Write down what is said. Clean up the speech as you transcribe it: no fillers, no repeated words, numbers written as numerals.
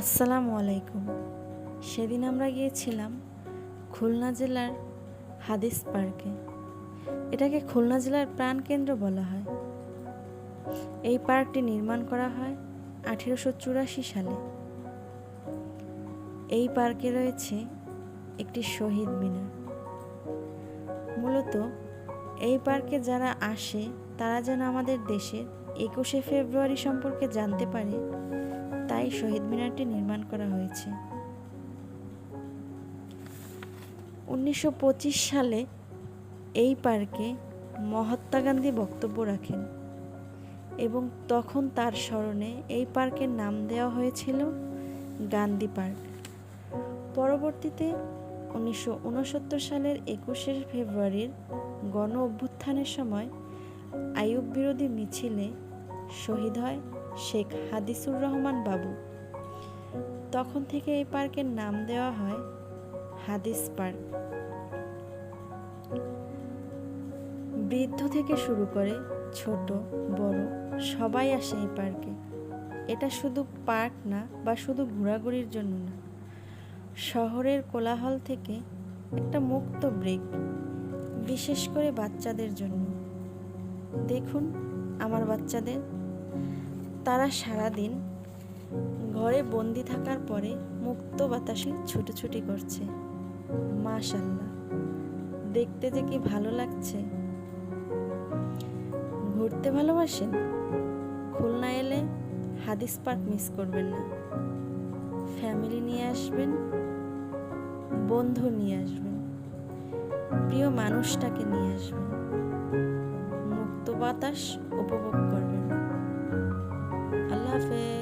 আসসালামু আলাইকুম। সেদিন আমরা গিয়েছিলাম খুলনা জেলার হাদিস পার্কে। এটাকে খুলনা জেলার প্রাণকেন্দ্র বলা হয়। এই পার্কটি নির্মাণ করা হয় 1884 সালে। এই পার্কে রয়েছে একটি শহীদ মিনার। মূলত এই পার্কে যারা আসে তারা যেন আমাদের দেশের 21শে ফেব্রুয়ারি সম্পর্কে জানতে পারে, তাই শহীদ মিনারটি নির্মাণ করা হয়েছে। 1925 সালে এই পার্কে মহাত্মা গান্ধী বক্তব্য রাখেন এবং তখন তার স্মরণে এই পার্কের নাম দেওয়া হয়েছিল গান্ধী পার্ক। পরবর্তীতে 1969 সালের 21শে ফেব্রুয়ারির গণ অভ্যুত্থানের সময় আইয়ুব বিরোধী মিছিলে শহীদ হয় শেখ হাদিসুর রহমান বাবু। তখন থেকে এই পার্কের নাম দেওয়া হয় হাদিস পার্ক। বৃদ্ধ থেকে শুরু করে ছোট বড় সবাই আসে এই পার্কে। এটা শুধু পার্ক না বা শুধু ঘোরাঘুরির জন্য না, শহরের কোলাহল থেকে একটা মুক্ত ব্রেক, বিশেষ করে বাচ্চাদের জন্য। দেখুন আমার বাচ্চাদের, তারা সারাদিন ঘরে বন্দি থাকার পরে মুক্ত বাতাসে ছুটোছুটি করছে। মাশাআল্লাহ, দেখতে যে কি ভালো লাগছে। ঘুরতে ভালোবাসেন? খুলনা এলে হাদিস পার্ক মিস করবেন না। ফ্যামিলি নিয়ে আসবেন, বন্ধু নিয়ে আসবেন, প্রিয় মানুষটাকে নিয়ে আসবেন, মুক্ত বাতাস উপভোগ করবেন। আল্লাহ হাফেজ।